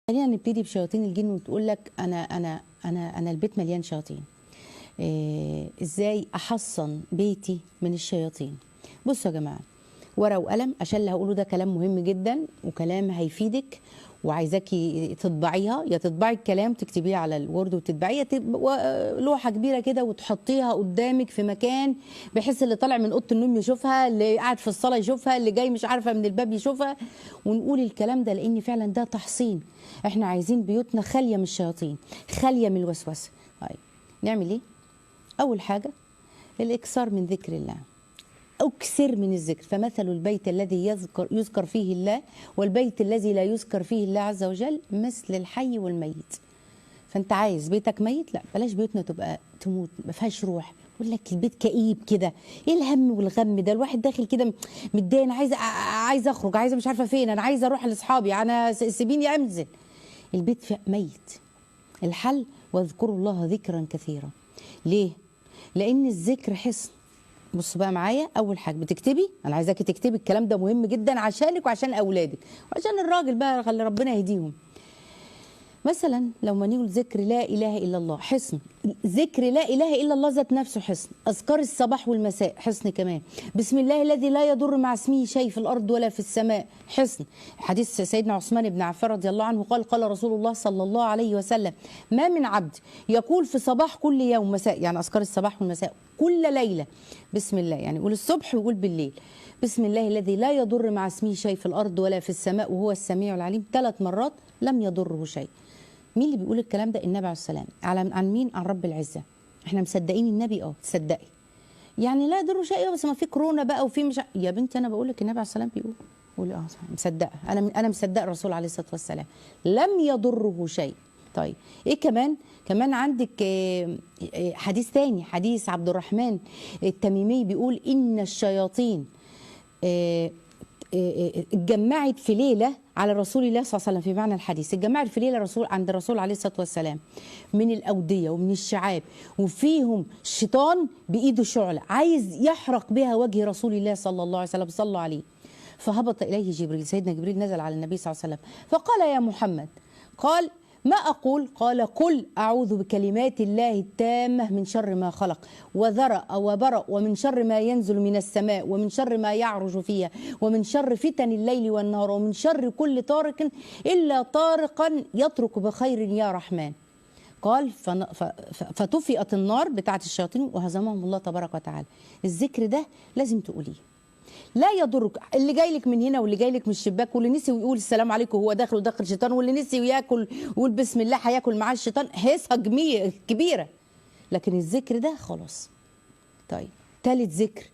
خلينا نبتدي بشياطين الجن وتقول لك انا البيت مليان شياطين. ازاي احصن بيتي من الشياطين؟ بصوا يا جماعه، ورقه وقلم عشان اللي هقوله ده كلام مهم جدا وكلام هيفيدك، وعايزاكي تطبعيها، يا تطبعي الكلام تكتبيه على الوورد وتطبعيه لوحه كبيره كده وتحطيها قدامك في مكان بحيث اللي طالع من اوضه النوم يشوفها، اللي قاعد في الصاله يشوفها، اللي جاي مش عارفه من الباب يشوفها. ونقول الكلام ده لان فعلا ده تحصين. احنا عايزين بيوتنا خاليه من الشياطين، خاليه من الوسوسه. طيب نعمل ايه؟ اول حاجه الاكثار من ذكر الله. أكثر من الذكر، فمثل البيت الذي يذكر فيه الله والبيت الذي لا يذكر فيه الله عز وجل مثل الحي والميت. فأنت عايز بيتك ميت؟ لا، بلاش بيوتنا تبقى تموت ما فيهاش روح. يقول لك البيت كئيب كده، ايه الهم والغم ده؟ الواحد داخل كده متضايق، انا عايزه اخرج، عايزه مش عارفه فين، انا عايزه اروح لاصحابي، انا سيبيني انزل. البيت ميت. الحل واذكروا الله ذكرا كثيرا. ليه؟ لأن الذكر حصن. بصوا بقى معايا، اول حاجه بتكتبي، انا عايزاكي تكتبي الكلام ده مهم جدا عشانك وعشان اولادك وعشان الراجل بقى، خلي ربنا يهديهم. مثلا لو ما نقول ذكر لا اله الا الله حصن، ذكر لا اله الا الله ذات نفسه حصن، اذكار الصباح والمساء حصن كمان، بسم الله الذي لا يضر مع اسمه شيء في الارض ولا في السماء حصن. حديث سيدنا عثمان بن عفان رضي الله عنه قال رسول الله صلى الله عليه وسلم: ما من عبد يقول في صباح كل يوم مساء، يعني اذكار الصباح والمساء كل ليله بسم الله، يعني يقول الصبح ويقول بالليل بسم الله الذي لا يضر مع اسمه شيء في الارض ولا في السماء وهو السميع العليم 3 مرات لم يضره شيء. مين اللي بيقول الكلام ده؟ النبي عليه السلام. عن مين؟ عن رب العزه. احنا مصدقين النبي؟ تصدقي يعني لا يضر شيء، بس ما في كورونا بقى وفي مش يا بنتي انا بقول لك النبي عليه السلام بيقول. قولي مصدقه، انا مصدقه الرسول عليه الصلاه والسلام لم يضره شيء. طيب ايه كمان عندك حديث تاني، حديث عبد الرحمن التميمي بيقول ان الشياطين اتجمعت في ليله على رسول الله صلى الله عليه وسلم، في معنى الحديث اتجمعت في ليله عند الرسول عليه الصلاه والسلام من الاوديه ومن الشعاب، وفيهم شيطان بايده شعله عايز يحرق بها وجه رسول الله صلى الله عليه وسلم، صلوا عليه. فهبط اليه جبريل، سيدنا جبريل نزل على النبي صلى الله عليه وسلم فقال: يا محمد، قال: ما أقول؟ قال: قل أعوذ بكلمات الله التامة من شر ما خلق وذرأ وبرأ ومن شر ما ينزل من السماء ومن شر ما يعرج فيها ومن شر فتن الليل والنهار ومن شر كل طارق إلا طارقا يطرق بخير يا رحمن. قال: فطفئت النار بتاعت الشياطين وهزمهم الله تبارك وتعالى. الذكر ده لازم تقوليه، لا يضرك اللي جاي لك من هنا واللي جاي لك من الشباك، واللي نسي ويقول السلام عليكم وهو داخل وداخل الشيطان، واللي نسي وياكل ويقول بسم الله هياكل معاه الشيطان، هيصه كبيره. لكن الذكر ده خلاص. طيب ثالث ذكر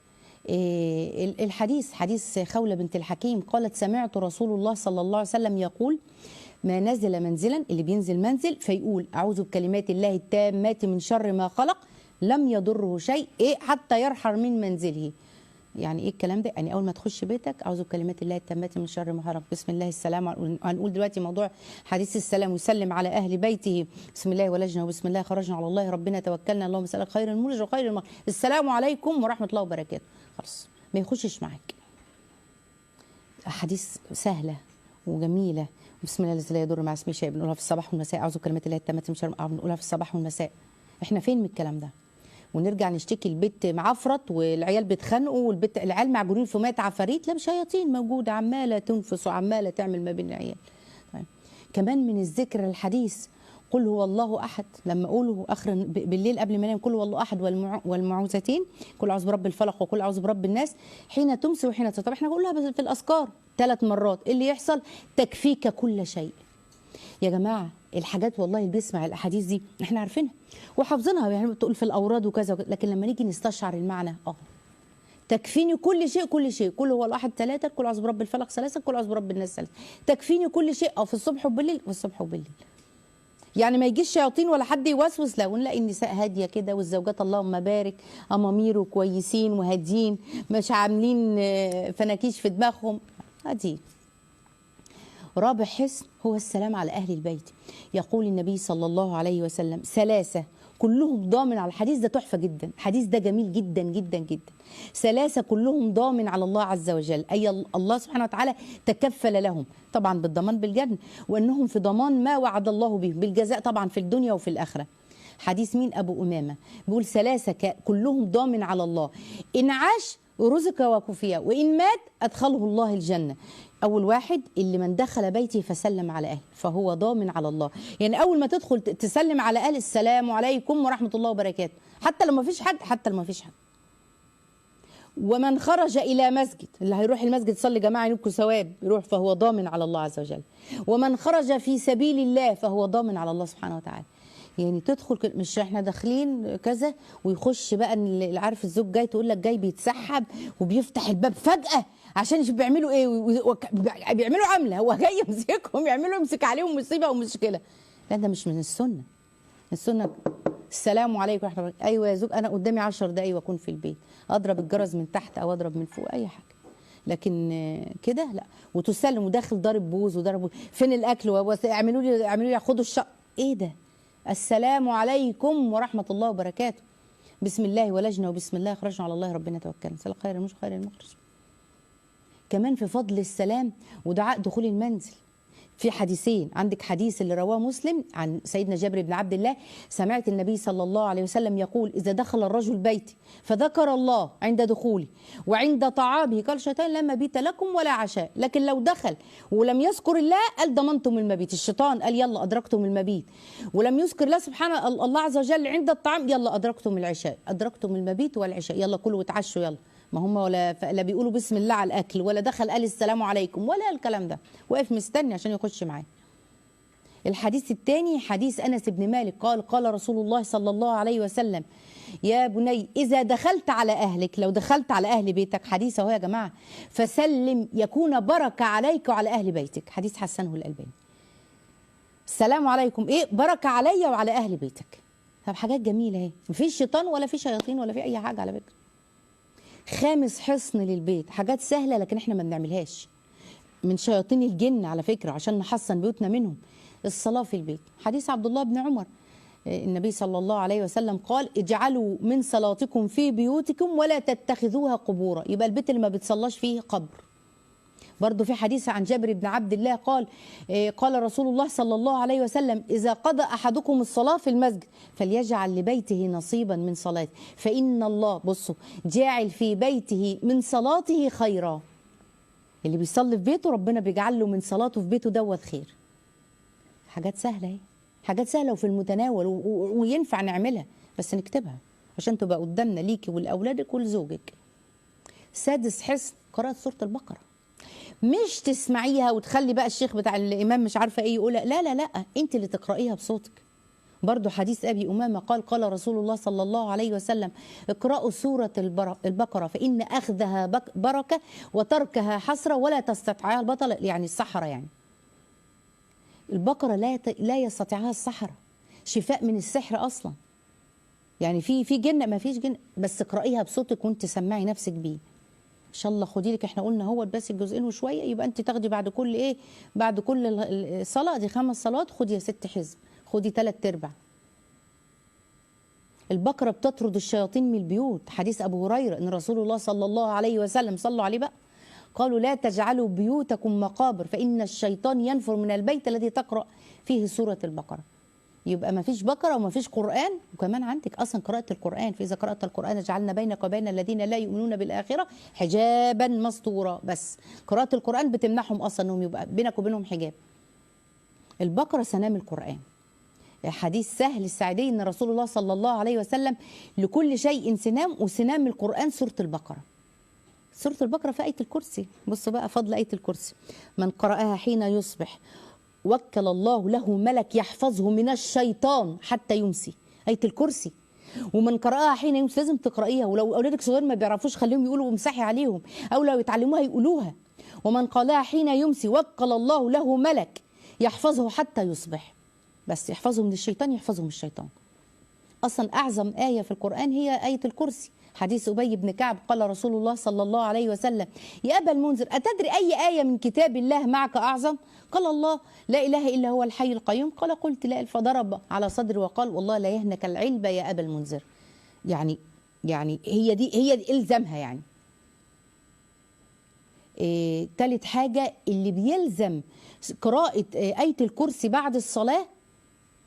الحديث، حديث خولة بنت الحكيم قالت: سمعت رسول الله صلى الله عليه وسلم يقول: ما نزل منزلا، اللي بينزل منزل فيقول أعوذ بكلمات الله التامات من شر ما خلق لم يضره شيء حتى يرحل من منزله. يعني ايه الكلام ده؟ يعني اول ما تخش بيتك اعوذ بكلمات الله التامات من شر ما خلق، بسم الله السلام. هنقول دلوقتي موضوع حديث السلام، ويسلم على اهل بيته: بسم الله ولجنا وبسم الله خرجنا، على الله ربنا توكلنا، اللهم اسالك خير المولج وخير المخرج، السلام عليكم ورحمه الله وبركاته. خلاص ما يخشش معاك. احاديث سهله وجميله. بسم الله الذي لا يضر مع اسمه شيء بنقولها في الصباح والمساء، اعوذ بكلمات الله التامات من شر بنقولها في الصباح والمساء. احنا فين من الكلام ده؟ ونرجع نشتكي البيت معفرت والعيال بيتخانقوا العيال معجونين في ميه عفاريت؟ لا، شياطين موجوده عماله تنفس وعماله تعمل ما بين العيال. طيب كمان من الذكر الحديث قل هو الله احد، لما اقوله اخر بالليل قبل ما انام قل هو الله احد والمعوذتين، قل اعوذ برب الفلق وقل اعوذ برب الناس، حين تمسي وحين تصبح. احنا بنقولها في الاذكار 3 مرات. إيه اللي يحصل؟ تكفيك كل شيء. يا جماعه الحاجات والله اللي بيسمع الاحاديث دي احنا عارفينها وحافظينها، يعني بتقول في الاوراد وكذا، لكن لما نيجي نستشعر المعنى تكفيني كل شيء كل شيء. كل هو الاحد 3، كل اعوذ برب الفلق 3، كل اعوذ برب الناس 3، تكفيني كل شيء. في الصبح وبالليل، والصبح وبالليل. يعني ما يجيش شياطين ولا حد يوسوس، لا، ونلاقي النساء هاديه كده والزوجات اللهم بارك امامير وكويسين وهاديين، مش عاملين فناكيش في دماغهم، هاديين. رابع حصن هو السلام على أهل البيت. يقول النبي صلى الله عليه وسلم: 3 كلهم ضامن على الحديث ده، تحفة جدا، الحديث ده جميل جدا جدا جدا. ثلاثة كلهم ضامن على الله عز وجل، أي الله سبحانه وتعالى تكفل لهم طبعا بالضمان بالجنة، وأنهم في ضمان ما وعد الله به بالجزاء طبعا في الدنيا وفي الآخرة. حديث مين؟ أبو أمامة بيقول ثلاثة كلهم ضامن على الله، إن عاش رزق وكفية، وإن مات أدخله الله الجنة. أول واحد اللي من دخل بيتي فسلم على أهل فهو ضامن على الله، يعني أول ما تدخل تسلم على أهل السلام عليكم ورحمة الله وبركاته، حتى لو ما فيش حد، حتى لو ما فيش حد. ومن خرج إلى مسجد، اللي هيروح المسجد يصلي جماعة ينكو ثواب يروح، فهو ضامن على الله عز وجل. ومن خرج في سبيل الله فهو ضامن على الله سبحانه وتعالى. يعني تدخل مش احنا داخلين كذا ويخش بقى اللي عارف الزوج جاي تقول لك جاي بيتسحب وبيفتح الباب فجأة عشان يشوف بيعملوا ايه، بيعملوا عملة، هو جاي يمسكهم يمسك عليهم مصيبة ومشكلة. لا ده مش من السنة. السنة السلام عليكم ورحمة الله. ايوه يا زوج انا قدامي 10 دقايق واكون في البيت، اضرب الجرس من تحت او اضرب من فوق اي حاجة، لكن كده لا. وتسلم وداخل ضارب بوز وضارب بوز. فين الاكل؟ اعملوا لي خدوا الشق. ايه ده؟ السلام عليكم ورحمة الله وبركاته. بسم الله ولجنا وبسم الله خرجنا على الله ربنا توكلنا. سلام خير المش خير المخرج. كمان في فضل السلام ودعاء دخول المنزل في حديثين. عندك حديث اللي رواه مسلم عن سيدنا جابر بن عبد الله، سمعت النبي صلى الله عليه وسلم يقول إذا دخل الرجل بيتي فذكر الله عند دخوله وعند طعامه قال شيطان لا مبيت لكم ولا عشاء، لكن لو دخل ولم يذكر الله قال ضمنتم المبيت، الشيطان قال يلا أدركتم المبيت، ولم يذكر الله سبحانه الله عز وجل عند الطعام يلا أدركتم العشاء، أدركتم المبيت والعشاء، يلا كلوا واتعشوا يلا. ما هم لا بيقولوا بسم الله على الاكل، ولا دخل قال السلام عليكم ولا الكلام ده، واقف مستني عشان يخش معاه. الحديث الثاني حديث انس بن مالك قال قال رسول الله صلى الله عليه وسلم يا بني اذا دخلت على اهلك، لو دخلت على اهل بيتك، حديث اهو يا جماعه، فسلم يكون بركه عليك وعلى اهل بيتك، حديث حسنه الالباني. السلام عليكم ايه؟ بركه عليا وعلى اهل بيتك. طب حاجات جميله اهي، مفيش شيطان ولا في شياطين ولا في اي حاجه على فكره. خامس حصن للبيت، حاجات سهلة لكن احنا ما بنعملهاش، من شياطين الجن على فكرة عشان نحصن بيوتنا منهم. الصلاة في البيت، حديث عبد الله بن عمر النبي صلى الله عليه وسلم قال اجعلوا من صلاتكم في بيوتكم ولا تتخذوها قبورا، يبقى البيت اللي ما بتصلاش فيه قبر. برضو في حديث عن جابر بن عبد الله قال قال رسول الله صلى الله عليه وسلم إذا قضى أحدكم الصلاة في المسجد فليجعل لبيته نصيبا من صلاته فإن الله بصوا جاعل في بيته من صلاته خيرا. اللي بيصلي في بيته ربنا بيجعل له من صلاته في بيته دوت خير. حاجات سهلة اهي، حاجات سهلة وفي المتناول وينفع نعملها، بس نكتبها عشان تبقى قدامنا ليكي ولأولادك ولزوجك. سادس حصن قراءة سورة البقرة، مش تسمعيها وتخلي بقى الشيخ بتاع الامام مش عارفه ايه يقولها، لا لا لا، انت اللي تقرايها بصوتك. برضو حديث ابي امامه قال قال رسول الله صلى الله عليه وسلم اقرأوا سوره البقره فان اخذها بركه وتركها حسره ولا تستطيعها البطل، يعني السحره. يعني البقره لا يستطيعها السحره، شفاء من السحر اصلا. يعني في جن، ما فيش جن، بس اقرايها بصوتك وانت سمعي نفسك بيه ان شاء الله. خدي لك، احنا قلنا هو بس الجزئين وشويه، يبقى انت تاخدي بعد كل ايه، بعد كل صلاه، دي 5 صلوات، خدي يا ست حزب، خدي 3/4. البقره بتطرد الشياطين من البيوت، حديث ابو هريره ان رسول الله صلى الله عليه وسلم صلوا عليه بقى قالوا لا تجعلوا بيوتكم مقابر فان الشيطان ينفر من البيت الذي تقرا فيه سوره البقره. يبقى ما فيش بقره وما فيش قران، وكمان عندك اصلا قراءه القران، فاذا قرات القران جعلنا بينك وبين الذين لا يؤمنون بالاخره حجابا مستورا، بس قراءه القران بتمنعهم اصلا انهم يبقى بينك وبينهم حجاب. البقره سنام القران. حديث سهل الساعدي ان رسول الله صلى الله عليه وسلم لكل شيء سنام، وسنام القران سوره البقره. سوره البقره في ايه الكرسي، بصوا بقى فضل ايه الكرسي، من قراها حين يصبح وكل الله له ملك يحفظه من الشيطان حتى يمسي، آية الكرسي. ومن قرأها حين يمسي، لازم تقرأيها، ولو أولادك صغير ما بيعرفوش خليهم يقولوا وامسحي عليهم، أو لو يتعلموها يقولوها. ومن قالها حين يمسي وكل الله له ملك يحفظه حتى يصبح، بس يحفظه من الشيطان، يحفظه من الشيطان. أصلا أعظم آية في القرآن هي آية الكرسي، حديث أبي بن كعب قال رسول الله صلى الله عليه وسلم: يا أبا المنذر، أتدري أي آية من كتاب الله معك أعظم؟ قال: الله لا إله إلا هو الحي القيوم. قال: قلت لا. فضرب على صدري وقال: والله لا يهنك العلبة يا أبا المنذر. يعني هي دي إلزامها يعني. تالت حاجة، اللي بيلزم قراءة آية الكرسي بعد الصلاة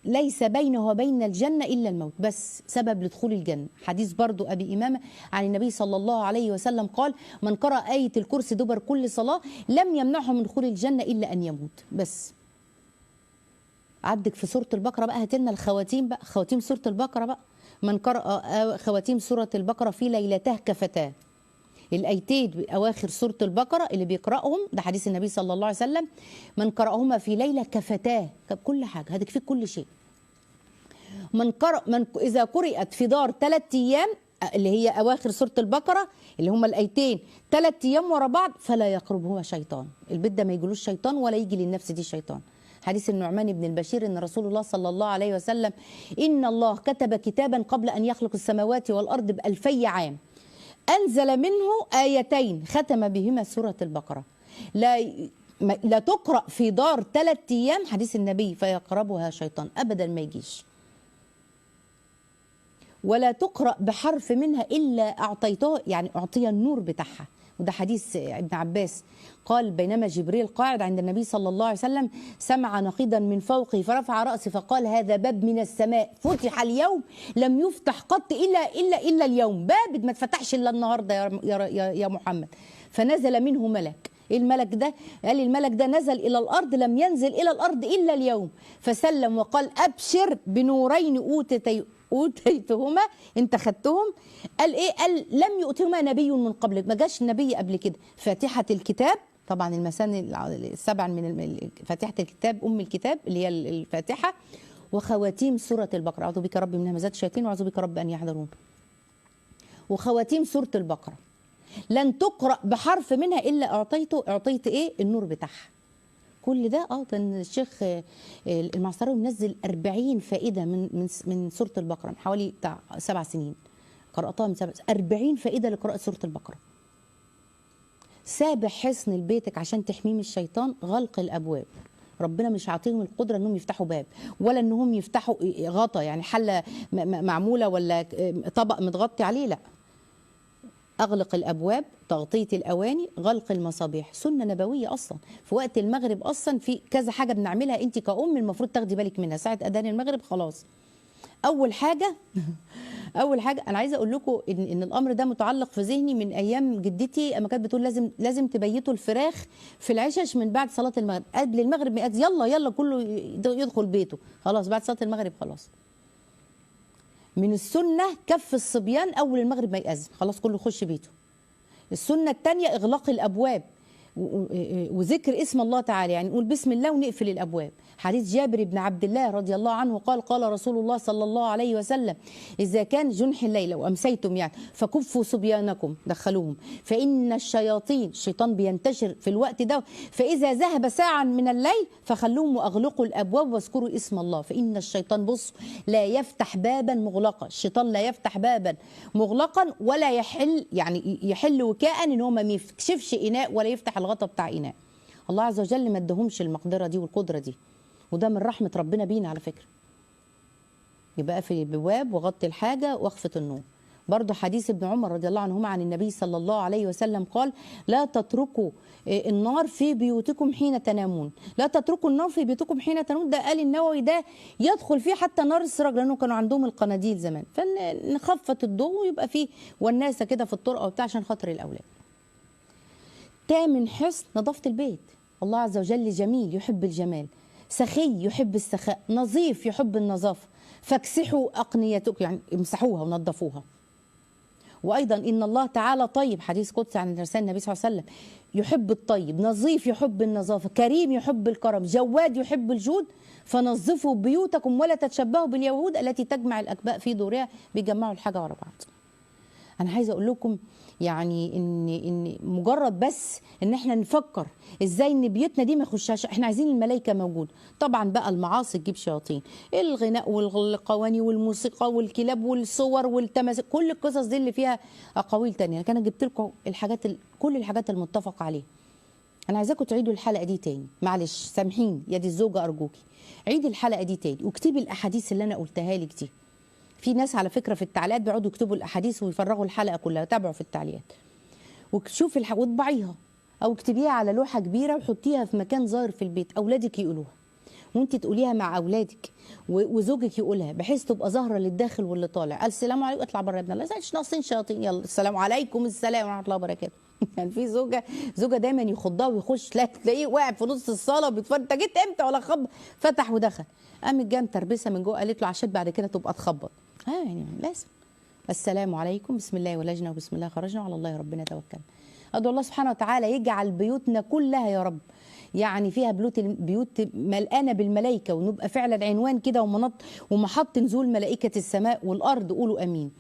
ليس بينه وبين الجنة إلا الموت، بس سبب لدخول الجنة. حديث برضو أبي إمامة عن النبي صلى الله عليه وسلم قال: من قرأ آية الكرسي دبر كل صلاة لم يمنعه من دخول الجنة إلا أن يموت. بس عدك في سورة البقرة بقى، هاتلنا الخواتيم بقى، خواتيم سورة البقرة بقى. من قرأ خواتيم سورة البقرة في ليلته كفتاه، الآيتين أواخر سورة البقرة اللي بيقرأهم، ده حديث النبي صلى الله عليه وسلم، من قرأهما في ليلة كفتاه، كل حاجة هتكفيك كل شيء. إذا قرأت في دار 3 أيام، اللي هي أواخر سورة البقرة اللي هما الآيتين 3 أيام ورا بعض، فلا يقربهما شيطان، البيت ده ما يجيلوش شيطان ولا يجي للنفس دي شيطان. حديث النعمان بن البشير ان رسول الله صلى الله عليه وسلم: إن الله كتب كتابا قبل أن يخلق السماوات والأرض ب2000 عام، أنزل منه آيتين ختم بهما سورة البقرة، لا تقرأ في دار 3 أيام، حديث النبي، فيقربها شيطان، أبدا ما يجيش. ولا تقرأ بحرف منها إلا أعطيته، يعني أعطي النور بتاعها. وده حديث ابن عباس قال: بينما جبريل قاعد عند النبي صلى الله عليه وسلم سمع نقيضا من فوقه فرفع رأسه فقال: هذا باب من السماء فتح اليوم لم يفتح قط إلا اليوم، باب ما اتفتحش إلا النهارده يا محمد. فنزل منه ملك. ايه الملك ده؟ قال: الملك ده نزل الى الارض، لم ينزل الى الارض الا اليوم، فسلم وقال: ابشر بنورين اوتيتهما، انت خدتهم. قال ايه؟ قال: لم يؤتهما نبي من قبلك، ما جاش نبي قبل كده. فاتحه الكتاب، طبعا المثاني السبع من فاتحه الكتاب ام الكتاب اللي هي الفاتحه، وخواتيم سوره البقره، اعوذ بك رب من همزات الشياطين واعوذ بك رب ان يحضرون. وخواتيم سوره البقره لن تقرأ بحرف منها إلا أعطيت إيه؟ النور بتاعها. كل ده ده الشيخ المعصراوي منزل 40 فائدة من سورة البقرة، من حوالي بتاع 7 سنين قرأتها، من 40 فائدة لقراءة سورة البقرة. سابع حصن لبيتك عشان تحميه من الشيطان غلق الأبواب. ربنا مش عاطيهم القدرة انهم يفتحوا باب، ولا انهم يفتحوا غطا، يعني حلة معمولة ولا طبق متغطي عليه، لا. أغلق الأبواب، تغطية الأواني، غلق المصابيح، سنة نبوية أصلا. في وقت المغرب أصلا في كذا حاجة بنعملها أنت كأم المفروض تاخدي بالك منها. ساعة أذان المغرب خلاص، أول حاجة أنا عايزة أقول لكم إن الأمر ده متعلق في ذهني من أيام جدتي، أما كانت بتقول لازم تبيتوا الفراخ في العشش من بعد صلاة المغرب، قبل المغرب ما يأذن يلا كله يدخل بيته، خلاص بعد صلاة المغرب خلاص. من السنة كف الصبيان أول المغرب ما يأذن، خلاص كله يخش بيته. السنة الثانية إغلاق الأبواب وذكر اسم الله تعالى، يعني نقول بسم الله ونقفل الأبواب. حديث جابر بن عبد الله رضي الله عنه قال رسول الله صلى الله عليه وسلم: إذا كان جنح الليل وأمسيتم يعني فكفوا صبيانكم، دخلوهم، فإن الشيطان بينتشر في الوقت ده، فإذا ذهب ساعة من الليل فخلوهم وأغلقوا الأبواب واذكروا اسم الله، فإن الشيطان لا يفتح بابا مغلقا، الشيطان لا يفتح بابا مغلقا ولا يحل وكاء ان هو ما يكشفش إناء ولا يفتح الغطا بتاع إناء. الله عز وجل ما ادهمش المقدرة دي والقدرة دي، وده من رحمة ربنا بينا على فكرة. يبقى اقفل البواب وغطي الحاجة واخفت النور. برضو حديث ابن عمر رضي الله عنهما عن النبي صلى الله عليه وسلم قال: لا تتركوا النار في بيوتكم حين تنامون، لا تتركوا النار في بيوتكم حين تنامون. ده قال النووي ده يدخل فيه حتى نار السراج، لانه كانوا عندهم القناديل زمان، فنخفت الضوء ويبقى فيه وناسة كده في الطرقة وبتاع عشان خاطر الأولاد. 8 حصن نظافة البيت. الله عز وجل جميل يحب الجمال، سخي يحب السخاء، نظيف يحب النظافة، فاكسحوا أقنيتكم، يعني امسحوها ونظفوها. وأيضا إن الله تعالى طيب، حديث قدسي عن رسول النبي صلى الله عليه وسلم: يحب الطيب، نظيف يحب النظافة، كريم يحب الكرم، جواد يحب الجود، فنظفوا بيوتكم ولا تتشبهوا باليهود التي تجمع الأكباء في دورها، بيجمعوا الحاجة ورا بعض. انا عايزه اقول لكم يعني ان مجرد بس ان احنا نفكر ازاي ان بيوتنا دي ما يخشهاش، احنا عايزين الملائكه موجوده. طبعا بقى المعاصي تجيب شياطين، الغناء والقواني والموسيقى والكلاب والصور والتماثيل، كل القصص دي اللي فيها اقاويل تانية. انا جبت لكم الحاجات كل الحاجات المتفق عليها. انا عايزاكم تعيدوا الحلقه دي تاني، معلش سامحيني يا دي الزوجه ارجوكي، عيدي الحلقه دي تاني واكتبي الاحاديث اللي انا قلتها لك دي. في ناس على فكره في التعليقات بيقعدوا يكتبوا الاحاديث ويفرغوا الحلقه كلها، تابعوا في التعليقات وشوفي واطبعيها او اكتبيها على لوحه كبيره وحطيها في مكان ظاهر في البيت، اولادك يقولوها وانت تقوليها مع اولادك وزوجك يقولها، بحيث تبقى ظاهره للداخل واللي طالع. قال السلام عليكم، اطلع بره يا ابن الله، مش ناقصين شياطين، يلا السلام عليكم السلام ورحمه الله وبركاته. يعني في زوجه دايما يخضها ويخش تلاقيه واقع في نص الصاله بيتفرج، انت جيت امتى ولا فتح ودخل، قامت جايه متربسه من جوه قالت له عشان بعد كده تبقى تخبط. يعني لازم. السلام عليكم، بسم الله ولجنا وبسم الله خرجنا وعلى الله ربنا توكلنا. ادعو الله سبحانه وتعالى يجعل بيوتنا كلها يا رب يعني فيها بيوت ملقانه بالملائكه، ونبقى فعلا عنوان كده ومحط نزول ملائكه السماء والارض. قولوا امين.